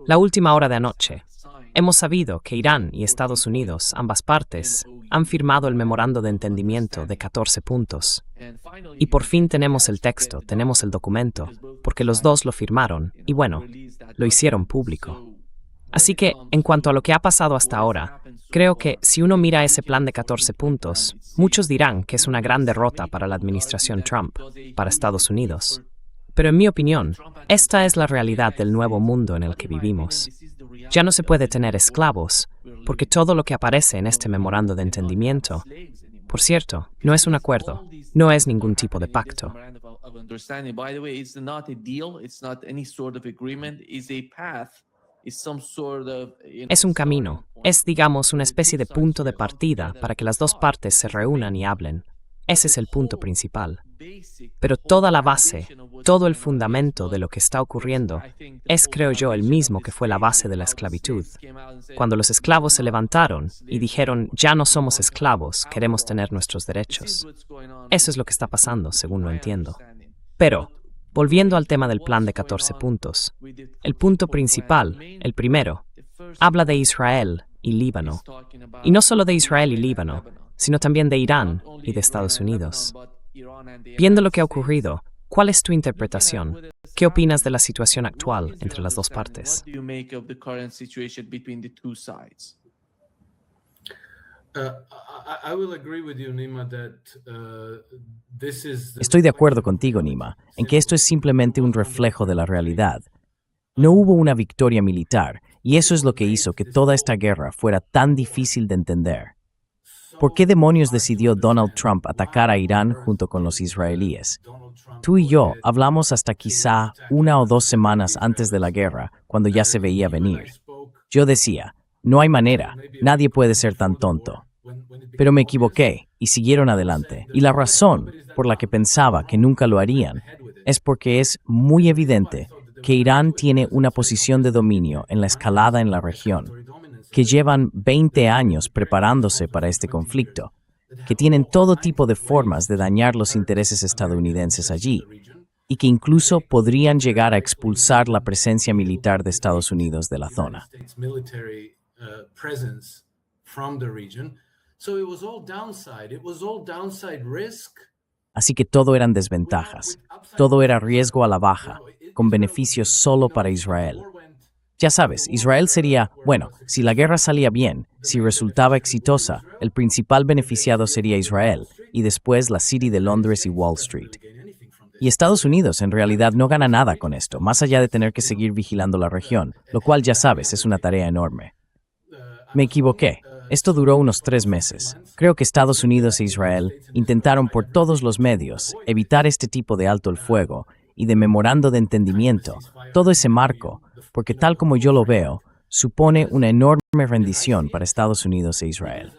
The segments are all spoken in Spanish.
La última hora de anoche. Hemos sabido que Irán y Estados Unidos, ambas partes, han firmado el memorando de entendimiento de 14 puntos. Y por fin tenemos el texto, tenemos el documento, porque los dos lo firmaron y bueno, lo hicieron público. Así que, en cuanto a lo que ha pasado hasta ahora, creo que si uno mira ese plan de 14 puntos, muchos dirán que es una gran derrota para la administración Trump, para Estados Unidos. Pero en mi opinión, esta es la realidad del nuevo mundo en el que vivimos. Ya no se puede tener esclavos, porque todo lo que aparece en este memorando de entendimiento, por cierto, no es un acuerdo, no es ningún tipo de pacto. Es un camino, es, digamos, una especie de punto de partida para que las dos partes se reúnan y hablen. Ese es el punto principal. Pero toda la base, todo el fundamento de lo que está ocurriendo es, creo yo, el mismo que fue la base de la esclavitud. Cuando los esclavos se levantaron y dijeron, ya no somos esclavos, queremos tener nuestros derechos. Eso es lo que está pasando, según lo entiendo. Pero, volviendo al tema del plan de 14 puntos, el punto principal, el primero, habla de Israel y Líbano. Y no solo de Israel y Líbano, sino también de Irán y de Estados Unidos. Viendo lo que ha ocurrido, ¿cuál es tu interpretación? ¿Qué opinas de la situación actual entre las dos partes? Estoy de acuerdo contigo, Nima, en que esto es simplemente un reflejo de la realidad. No hubo una victoria militar, y eso es lo que hizo que toda esta guerra fuera tan difícil de entender. ¿Por qué demonios decidió Donald Trump atacar a Irán junto con los israelíes? Tú y yo hablamos hasta quizá 1 o 2 semanas antes de la guerra, cuando ya se veía venir. Yo decía, no hay manera, nadie puede ser tan tonto. Pero me equivoqué y siguieron adelante. Y la razón por la que pensaba que nunca lo harían es porque es muy evidente que Irán tiene una posición de dominio en la escalada en la región, que llevan 20 años preparándose para este conflicto, que tienen todo tipo de formas de dañar los intereses estadounidenses allí, y que incluso podrían llegar a expulsar la presencia militar de Estados Unidos de la zona. Así que todo eran desventajas, todo era riesgo a la baja, con beneficios solo para Israel. Ya sabes, Israel sería, bueno, si la guerra salía bien, si resultaba exitosa, el principal beneficiado sería Israel, y después la City de Londres y Wall Street. Y Estados Unidos en realidad no gana nada con esto, más allá de tener que seguir vigilando la región, lo cual ya sabes, es una tarea enorme. Me equivoqué. Esto duró unos 3 meses. Creo que Estados Unidos e Israel intentaron por todos los medios evitar este tipo de alto el fuego y de memorando de entendimiento, todo ese marco, porque tal como yo lo veo, supone una enorme rendición para Estados Unidos e Israel.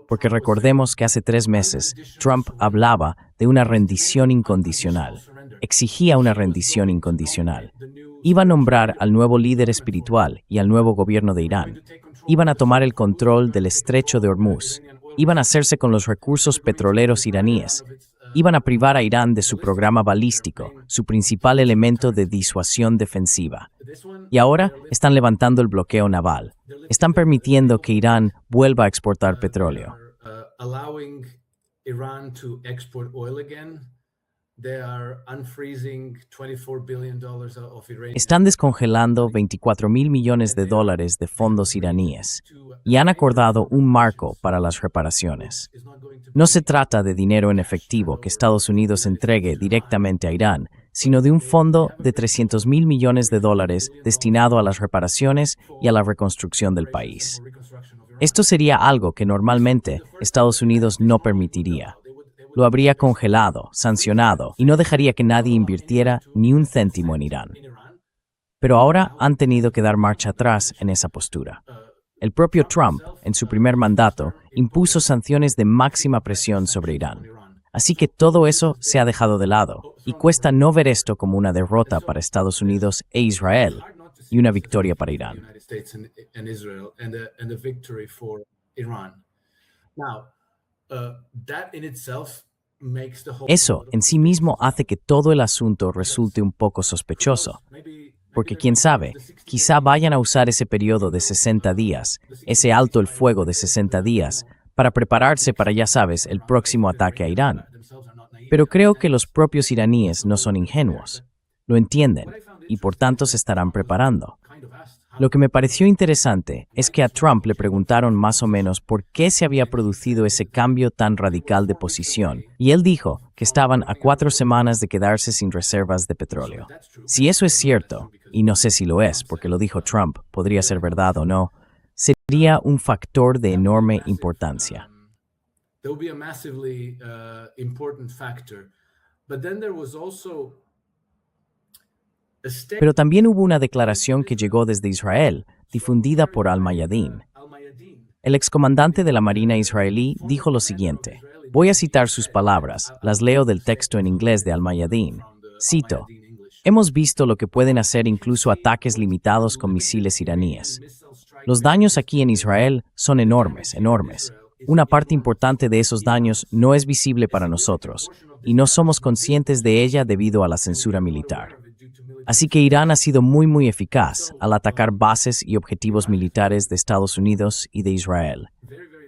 Porque recordemos que hace 3 meses Trump hablaba de una rendición incondicional, exigía una rendición incondicional. Iba a nombrar al nuevo líder espiritual y al nuevo gobierno de Irán. Iban a tomar el control del estrecho de Hormuz. Iban a hacerse con los recursos petroleros iraníes. Iban a privar a Irán de su programa balístico, su principal elemento de disuasión defensiva. Y ahora están levantando el bloqueo naval. Están permitiendo que Irán vuelva a exportar petróleo. Están descongelando $24,000 millones de fondos iraníes y han acordado un marco para las reparaciones. No se trata de dinero en efectivo que Estados Unidos entregue directamente a Irán, sino de un fondo de $300,000 millones destinado a las reparaciones y a la reconstrucción del país. Esto sería algo que normalmente Estados Unidos no permitiría. Lo habría congelado, sancionado y no dejaría que nadie invirtiera ni un céntimo en Irán. Pero ahora han tenido que dar marcha atrás en esa postura. El propio Trump, en su primer mandato, impuso sanciones de máxima presión sobre Irán. Así que todo eso se ha dejado de lado, y cuesta no ver esto como una derrota para Estados Unidos e Israel, y una victoria para Irán. Eso en sí mismo hace que todo el asunto resulte un poco sospechoso, porque quién sabe, quizá vayan a usar ese periodo de 60 días, ese alto el fuego de 60 días, para prepararse para, ya sabes, el próximo ataque a Irán. Pero creo que los propios iraníes no son ingenuos, lo entienden, y por tanto se estarán preparando. Lo que me pareció interesante es que a Trump le preguntaron más o menos por qué se había producido ese cambio tan radical de posición, y él dijo que estaban a 4 semanas de quedarse sin reservas de petróleo. Si eso es cierto, y no sé si lo es, porque lo dijo Trump, podría ser verdad o no, sería un factor de enorme importancia. Pero también hubo una declaración que llegó desde Israel, difundida por Al-Mayadeen. El excomandante de la Marina israelí dijo lo siguiente. Voy a citar sus palabras, las leo del texto en inglés de Al-Mayadeen. Cito, hemos visto lo que pueden hacer incluso ataques limitados con misiles iraníes. Los daños aquí en Israel son enormes, enormes. Una parte importante de esos daños no es visible para nosotros, y no somos conscientes de ella debido a la censura militar. Así que Irán ha sido muy eficaz al atacar bases y objetivos militares de Estados Unidos y de Israel.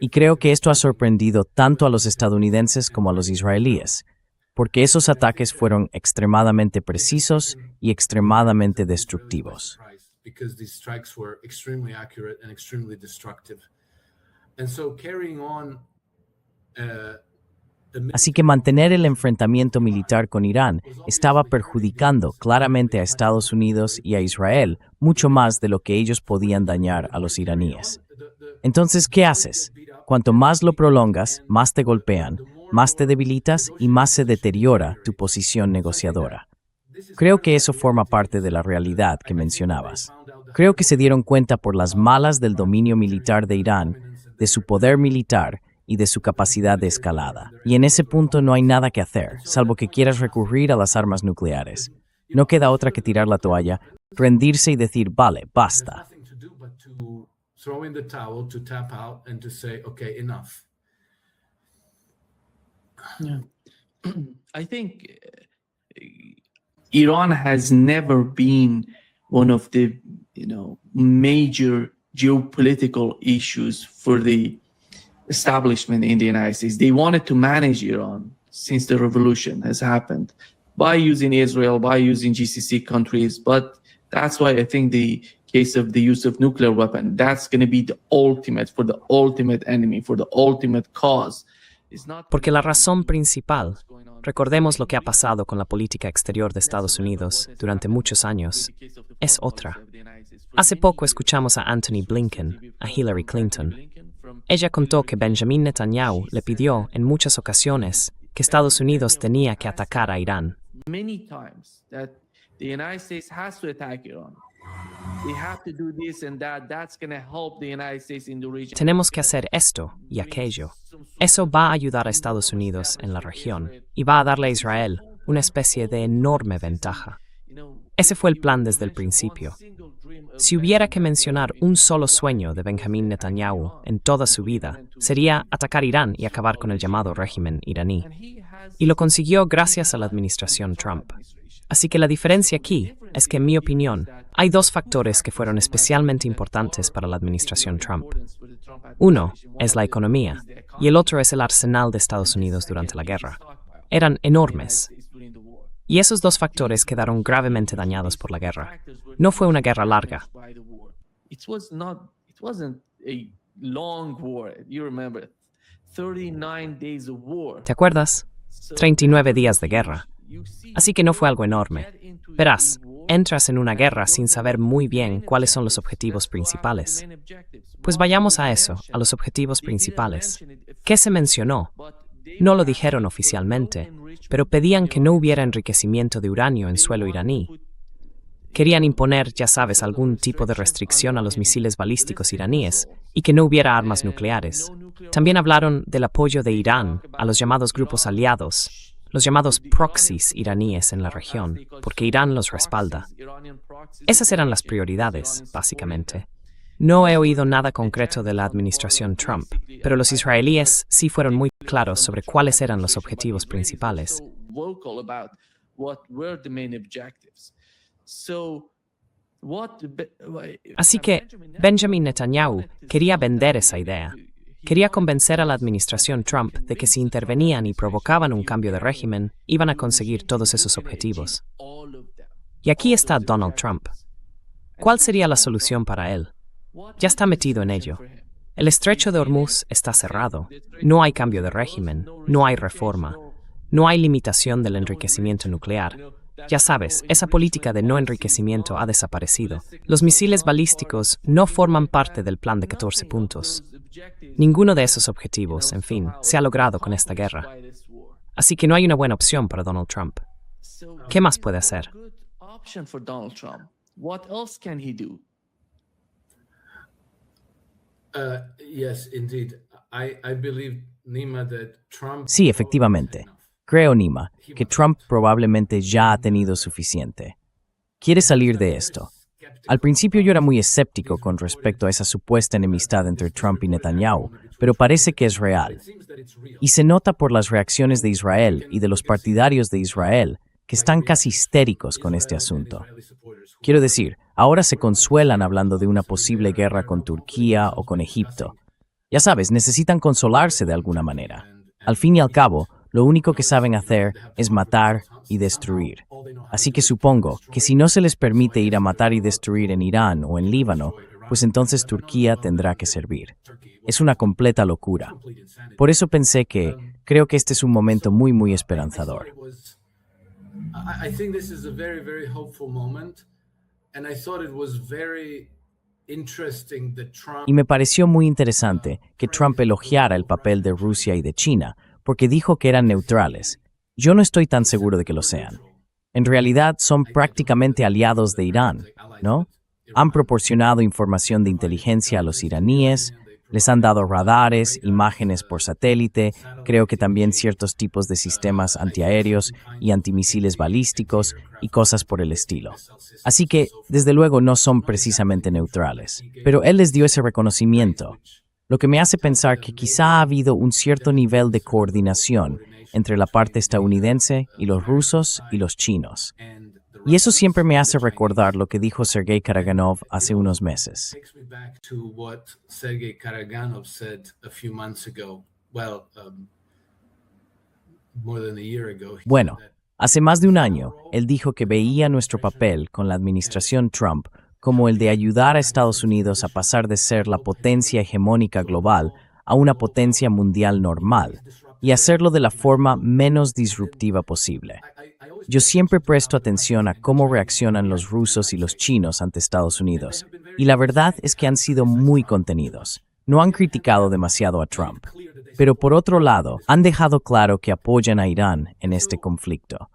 Y creo que esto ha sorprendido tanto a los estadounidenses como a los israelíes, porque esos ataques fueron extremadamente precisos y extremadamente destructivos. Así que mantener el enfrentamiento militar con Irán estaba perjudicando claramente a Estados Unidos y a Israel mucho más de lo que ellos podían dañar a los iraníes. Entonces, ¿qué haces? Cuanto más lo prolongas, más te golpean, más te debilitas y más se deteriora tu posición negociadora. Creo que eso forma parte de la realidad que mencionabas. Creo que se dieron cuenta por las malas del dominio militar de Irán, de su poder militar y de su capacidad de escalada. Y en ese punto no hay nada que hacer, salvo que quieras recurrir a las armas nucleares. No queda otra que tirar la toalla, rendirse y decir, vale, basta. Yeah. I think Iran has never been one of the, major geopolitical issues for the establishment in the United States. They wanted to manage Iran since the revolution has happened by using Israel, by using GCC countries. But that's why I think the case of the use of nuclear weapon, that's going to be the ultimate, for the ultimate enemy, for the ultimate cause. Porque la razón principal, recordemos lo que ha pasado con la política exterior de Estados Unidos durante muchos años, es otra. Hace poco escuchamos a Anthony Blinken, a Hillary Clinton. Ella contó que Benjamin Netanyahu le pidió en muchas ocasiones que Estados Unidos tenía que atacar a Irán. Many times that the United States has to attack Iran. They have to do this and that. That's going to help the United States in the region. Tenemos que hacer esto y aquello. Eso va a ayudar a Estados Unidos en la región y va a darle a Israel una especie de enorme ventaja. Ese fue el plan desde el principio. Si hubiera que mencionar un solo sueño de Benjamin Netanyahu en toda su vida, sería atacar Irán y acabar con el llamado régimen iraní. Y lo consiguió gracias a la administración Trump. Así que la diferencia aquí es que, en mi opinión, hay dos factores que fueron especialmente importantes para la administración Trump. Uno es la economía y el otro es el arsenal de Estados Unidos durante la guerra. Eran enormes. Y esos dos factores quedaron gravemente dañados por la guerra. No fue una guerra larga. It wasn't a long war. You remember, 39 days of war. ¿Te acuerdas? 39 días de guerra. Así que no fue algo enorme. Verás, entras en una guerra sin saber muy bien cuáles son los objetivos principales. Pues vayamos a eso, a los objetivos principales. ¿Qué se mencionó? No lo dijeron oficialmente, pero pedían que no hubiera enriquecimiento de uranio en suelo iraní. Querían imponer, ya sabes, algún tipo de restricción a los misiles balísticos iraníes y que no hubiera armas nucleares. También hablaron del apoyo de Irán a los llamados grupos aliados, los llamados proxies iraníes en la región, porque Irán los respalda. Esas eran las prioridades, básicamente. No he oído nada concreto de la administración Trump, pero los israelíes sí fueron muy claros sobre cuáles eran los objetivos principales. Así que Benjamin Netanyahu quería vender esa idea. Quería convencer a la administración Trump de que si intervenían y provocaban un cambio de régimen, iban a conseguir todos esos objetivos. Y aquí está Donald Trump. ¿Cuál sería la solución para él? Ya está metido en ello. El estrecho de Hormuz está cerrado. No hay cambio de régimen, no hay reforma, no hay limitación del enriquecimiento nuclear. Ya sabes, esa política de no enriquecimiento ha desaparecido. Los misiles balísticos no forman parte del plan de 14 puntos. Ninguno de esos objetivos, en fin, se ha logrado con esta guerra. Así que no hay una buena opción para Donald Trump. ¿Qué más puede hacer? Sí, efectivamente. Creo, Nima, que Trump probablemente ya ha tenido suficiente. Quiere salir de esto. Al principio yo era muy escéptico con respecto a esa supuesta enemistad entre Trump y Netanyahu, pero parece que es real. Y se nota por las reacciones de Israel y de los partidarios de Israel, que están casi histéricos con este asunto. Quiero decir, ahora se consuelan hablando de una posible guerra con Turquía o con Egipto. Ya sabes, necesitan consolarse de alguna manera. Al fin y al cabo, lo único que saben hacer es matar y destruir. Así que supongo que si no se les permite ir a matar y destruir en Irán o en Líbano, pues entonces Turquía tendrá que servir. Es una completa locura. Por eso pensé que creo que este es un momento muy, muy esperanzador. Y me pareció muy interesante que Trump elogiara el papel de Rusia y de China, porque dijo que eran neutrales. Yo no estoy tan seguro de que lo sean. En realidad son prácticamente aliados de Irán, ¿no? Han proporcionado información de inteligencia a los iraníes, les han dado radares, imágenes por satélite, creo que también ciertos tipos de sistemas antiaéreos y antimisiles balísticos y cosas por el estilo. Así que, desde luego, no son precisamente neutrales. Pero él les dio ese reconocimiento, lo que me hace pensar que quizá ha habido un cierto nivel de coordinación entre la parte estadounidense y los rusos y los chinos. Y eso siempre me hace recordar lo que dijo Sergei Karaganov hace unos meses. Bueno, hace más de un año, él dijo que veía nuestro papel con la administración Trump como el de ayudar a Estados Unidos a pasar de ser la potencia hegemónica global a una potencia mundial normal, y hacerlo de la forma menos disruptiva posible. Yo siempre presto atención a cómo reaccionan los rusos y los chinos ante Estados Unidos, y la verdad es que han sido muy contenidos. No han criticado demasiado a Trump, pero por otro lado, han dejado claro que apoyan a Irán en este conflicto.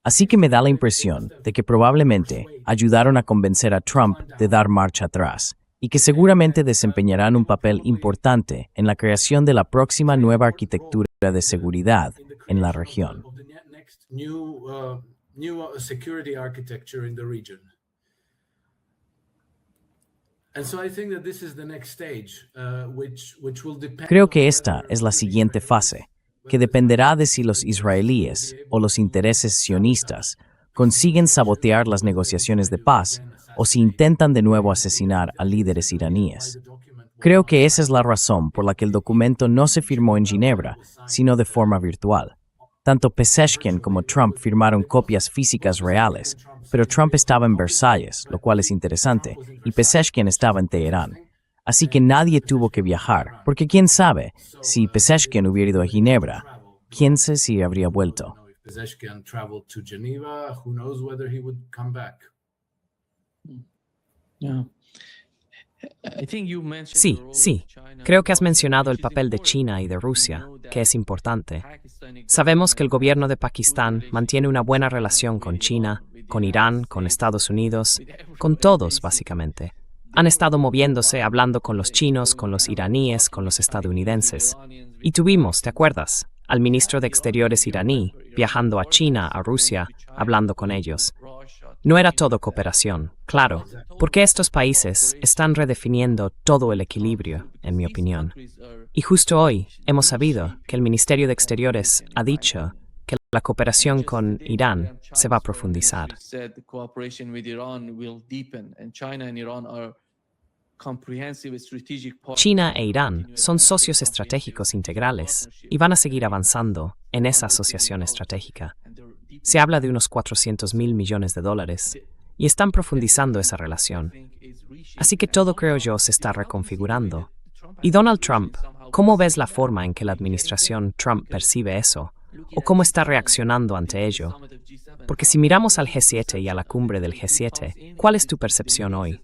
Así que me da la impresión de que probablemente ayudaron a convencer a Trump de dar marcha atrás, y que seguramente desempeñarán un papel importante en la creación de la próxima nueva arquitectura de seguridad en la región. Creo que esta es la siguiente fase, que dependerá de si los israelíes o los intereses sionistas consiguen sabotear las negociaciones de paz o si intentan de nuevo asesinar a líderes iraníes. Creo que esa es la razón por la que el documento no se firmó en Ginebra, sino de forma virtual. Tanto Pezeshkian como Trump firmaron copias físicas reales, pero Trump estaba en Versalles, lo cual es interesante, y Pezeshkian estaba en Teherán. Así que nadie tuvo que viajar, porque quién sabe, si Pezeshkian hubiera ido a Ginebra, quién sabe si habría vuelto. Sí. Creo que has mencionado el papel de China y de Rusia, que es importante. Sabemos que el gobierno de Pakistán mantiene una buena relación con China, con Irán, con Estados Unidos, con todos, básicamente. Han estado moviéndose, hablando con los chinos, con los iraníes, con los estadounidenses. Y tuvimos, ¿te acuerdas? al ministro de Exteriores iraní, viajando a China, a Rusia, hablando con ellos. No era todo cooperación, claro, porque estos países están redefiniendo todo el equilibrio, en mi opinión. Y justo hoy hemos sabido que el Ministerio de Exteriores ha dicho que la cooperación con Irán se va a profundizar. China e Irán son socios estratégicos integrales y van a seguir avanzando en esa asociación estratégica. Se habla de unos $400.000 millones y están profundizando esa relación. Así que todo, creo yo, se está reconfigurando. Y Donald Trump, ¿cómo ves la forma en que la administración Trump percibe eso? ¿O cómo está reaccionando ante ello? Porque si miramos al G7 y a la cumbre del G7, ¿cuál es tu percepción hoy?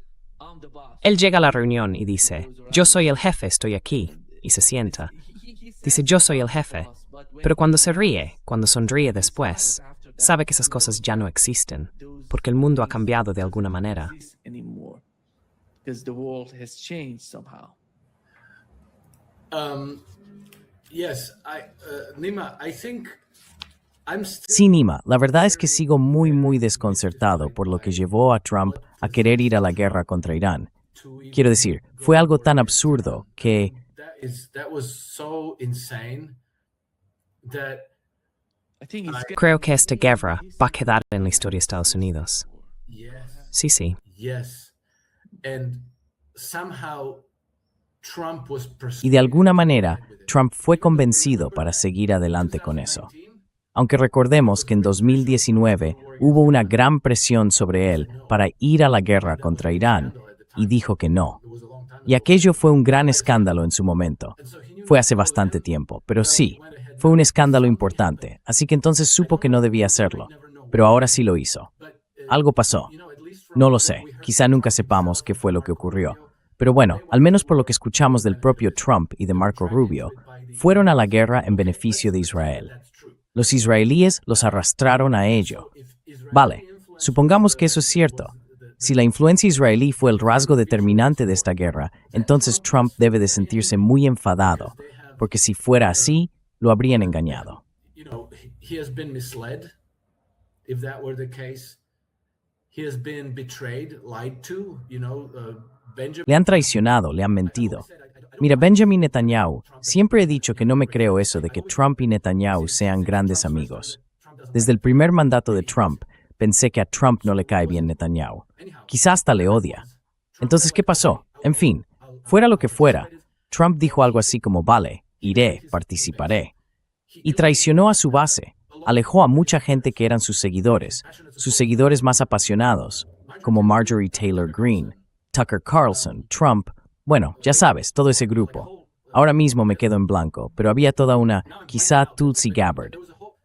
Él llega a la reunión y dice, yo soy el jefe, estoy aquí, y se sienta. Dice, yo soy el jefe, pero cuando se ríe, cuando sonríe después, sabe que esas cosas ya no existen, porque el mundo ha cambiado de alguna manera. Sí, Nima, la verdad es que sigo muy desconcertado por lo que llevó a Trump a querer ir a la guerra contra Irán. Quiero decir, fue algo tan absurdo que... Creo que esta guerra va a quedar en la historia de Estados Unidos. Sí. Y de alguna manera, Trump fue convencido para seguir adelante con eso. Aunque recordemos que en 2019 hubo una gran presión sobre él para ir a la guerra contra Irán, y dijo que no. Y aquello fue un gran escándalo en su momento. Fue hace bastante tiempo, pero sí, fue un escándalo importante, así que entonces supo que no debía hacerlo, pero ahora sí lo hizo. Algo pasó. No lo sé, quizá nunca sepamos qué fue lo que ocurrió. Pero bueno, al menos por lo que escuchamos del propio Trump y de Marco Rubio, fueron a la guerra en beneficio de Israel. Los israelíes los arrastraron a ello. Vale, supongamos que eso es cierto. Si la influencia israelí fue el rasgo determinante de esta guerra, entonces Trump debe de sentirse muy enfadado, porque si fuera así, lo habrían engañado. Le han traicionado, le han mentido. Mira, Benjamin Netanyahu, siempre he dicho que no me creo eso de que Trump y Netanyahu sean grandes amigos. Desde el primer mandato de Trump, pensé que a Trump no le cae bien Netanyahu. Quizás hasta le odia. Entonces, ¿qué pasó? En fin, fuera lo que fuera, Trump dijo algo así como, vale, iré, participaré. Y traicionó a su base, alejó a mucha gente que eran sus seguidores más apasionados, como Marjorie Taylor Greene, Tucker Carlson, Trump, bueno, ya sabes, todo ese grupo. Ahora mismo me quedo en blanco, pero había toda una, quizá Tulsi Gabbard.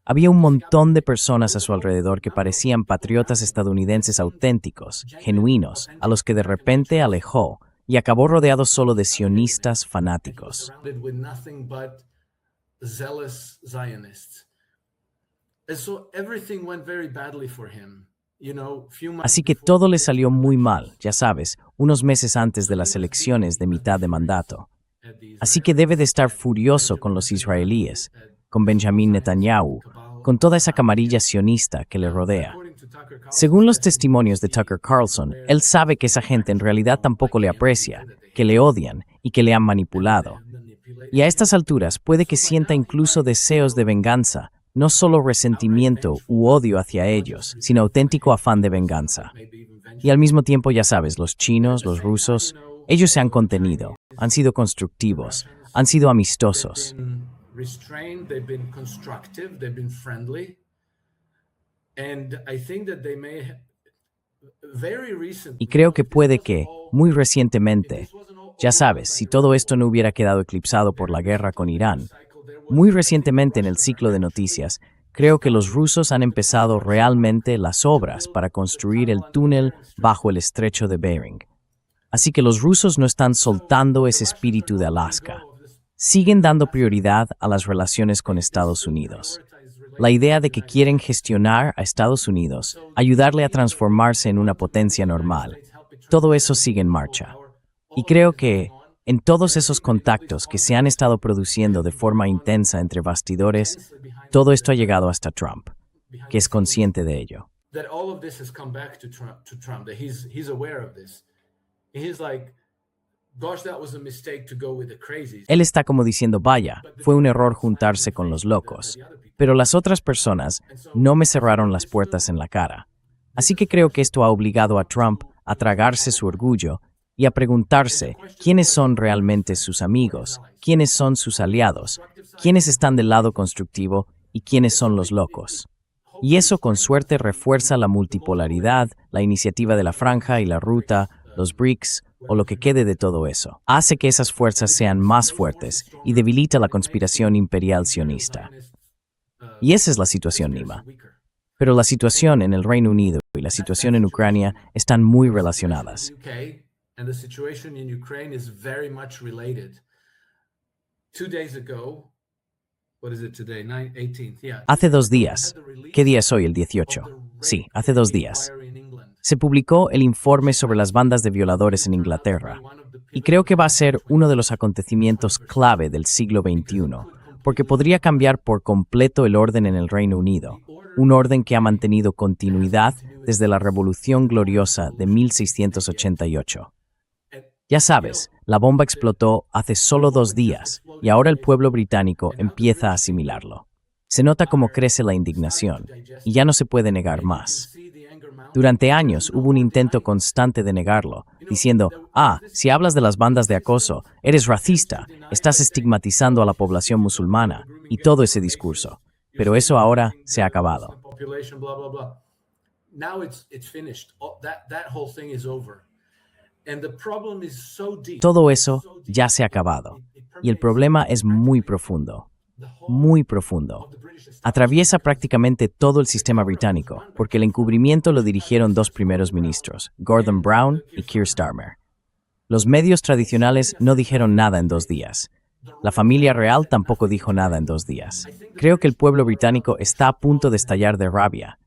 Había un montón de personas a su alrededor que parecían patriotas estadounidenses auténticos, genuinos, a los que de repente alejó y acabó rodeado solo de sionistas fanáticos. Así que todo le salió muy mal, ya sabes, unos meses antes de las elecciones de mitad de mandato. Así que debe de estar furioso con los israelíes, con Benjamin Netanyahu, con toda esa camarilla sionista que le rodea. Según los testimonios de Tucker Carlson, él sabe que esa gente en realidad tampoco le aprecia, que le odian y que le han manipulado. Y a estas alturas puede que sienta incluso deseos de venganza, no solo resentimiento u odio hacia ellos, sino auténtico afán de venganza. Y al mismo tiempo, ya sabes, los chinos, los rusos, ellos se han contenido, han sido constructivos, han sido amistosos. Y creo que puede que, muy recientemente, ya sabes, si todo esto no hubiera quedado eclipsado por la guerra con Irán, muy recientemente en el ciclo de noticias, creo que los rusos han empezado realmente las obras para construir el túnel bajo el estrecho de Bering. Así que los rusos no están soltando ese espíritu de Alaska. Siguen dando prioridad a las relaciones con Estados Unidos. La idea de que quieren gestionar a Estados Unidos, ayudarle a transformarse en una potencia normal, todo eso sigue en marcha. Y creo que, En todos esos contactos que se han estado produciendo de forma intensa entre bastidores, todo esto ha llegado hasta Trump, que es consciente de ello. That all of this has come back to Trump, that he's aware of this. And he's like, gosh, that was a mistake to go with the crazies. Él está como diciendo, vaya, fue un error juntarse con los locos, pero las otras personas no me cerraron las puertas en la cara. Así que creo que esto ha obligado a Trump a tragarse su orgullo y a preguntarse quiénes son realmente sus amigos, quiénes son sus aliados, quiénes están del lado constructivo y quiénes son los locos. Y eso con suerte refuerza la multipolaridad, la iniciativa de la Franja y la Ruta, los BRICS o lo que quede de todo eso. Hace que esas fuerzas sean más fuertes y debilita la conspiración imperial sionista. Y esa es la situación, Nima. Pero la situación en el Reino Unido y la situación en Ucrania están muy relacionadas. And the situation in Ukraine is very much related. 2 days ago, what is it today? 18th, yeah. Hace 2 días. ¿Qué día es hoy? El 18. Sí, hace 2 días. Se publicó el informe sobre las bandas de violadores en Inglaterra. Y creo que va a ser uno de los acontecimientos clave del siglo XXI, porque podría cambiar por completo el orden en el Reino Unido, un orden que ha mantenido continuidad desde la Revolución Gloriosa de 1688. Ya sabes, la bomba explotó hace solo 2 días y ahora el pueblo británico empieza a asimilarlo. Se nota cómo crece la indignación y ya no se puede negar más. Durante años hubo un intento constante de negarlo, diciendo, si hablas de las bandas de acoso, eres racista, estás estigmatizando a la población musulmana y todo ese discurso. Pero eso ahora se ha acabado. Todo eso ya se ha acabado, y el problema es muy profundo, muy profundo. Atraviesa prácticamente todo el sistema británico, porque el encubrimiento lo dirigieron 2 primeros ministros, Gordon Brown y Keir Starmer. Los medios tradicionales no dijeron nada en 2 días. La familia real tampoco dijo nada en 2 días. Creo que el pueblo británico está a punto de estallar de rabia.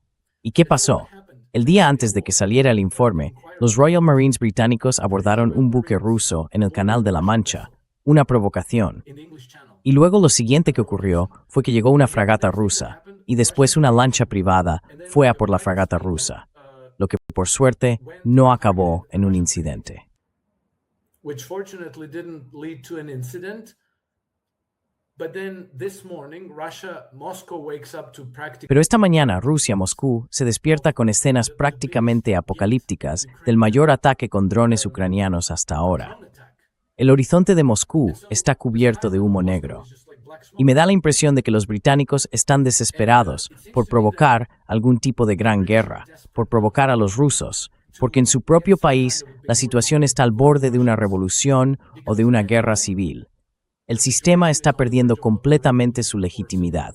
¿Y qué pasó? El día antes de que saliera el informe, los Royal Marines británicos abordaron un buque ruso en el Canal de la Mancha, una provocación. Y luego lo siguiente que ocurrió fue que llegó una fragata rusa, y después una lancha privada fue a por la fragata rusa, lo que por suerte no acabó en un incidente. Pero esta mañana Rusia, Moscú, se despierta con escenas prácticamente apocalípticas del mayor ataque con drones ucranianos hasta ahora. El horizonte de Moscú está cubierto de humo negro. Y me da la impresión de que los británicos están desesperados por provocar algún tipo de gran guerra, por provocar a los rusos, porque en su propio país la situación está al borde de una revolución o de una guerra civil. El sistema está perdiendo completamente su legitimidad.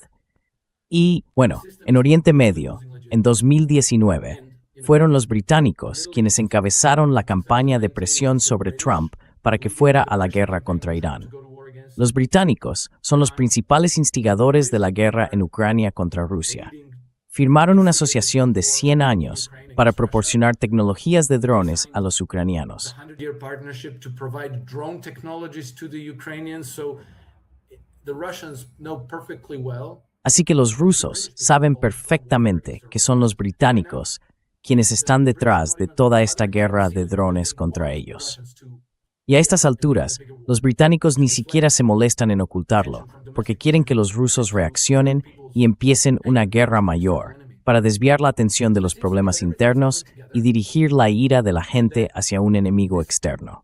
Y, bueno, en Oriente Medio, en 2019, fueron los británicos quienes encabezaron la campaña de presión sobre Trump para que fuera a la guerra contra Irán. Los británicos son los principales instigadores de la guerra en Ucrania contra Rusia. Firmaron una asociación de 100 años para proporcionar tecnologías de drones a los ucranianos. Así que los rusos saben perfectamente que son los británicos quienes están detrás de toda esta guerra de drones contra ellos. Y a estas alturas, los británicos ni siquiera se molestan en ocultarlo, porque quieren que los rusos reaccionen y empiecen una guerra mayor, para desviar la atención de los problemas internos y dirigir la ira de la gente hacia un enemigo externo.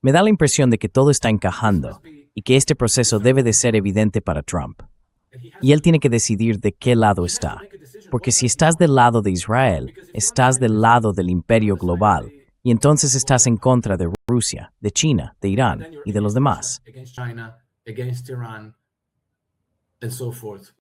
Me da la impresión de que todo está encajando y que este proceso debe de ser evidente para Trump. Y él tiene que decidir de qué lado está, porque si estás del lado de Israel, estás del lado del imperio global, y entonces estás en contra de Rusia, de China, de Irán y de los demás.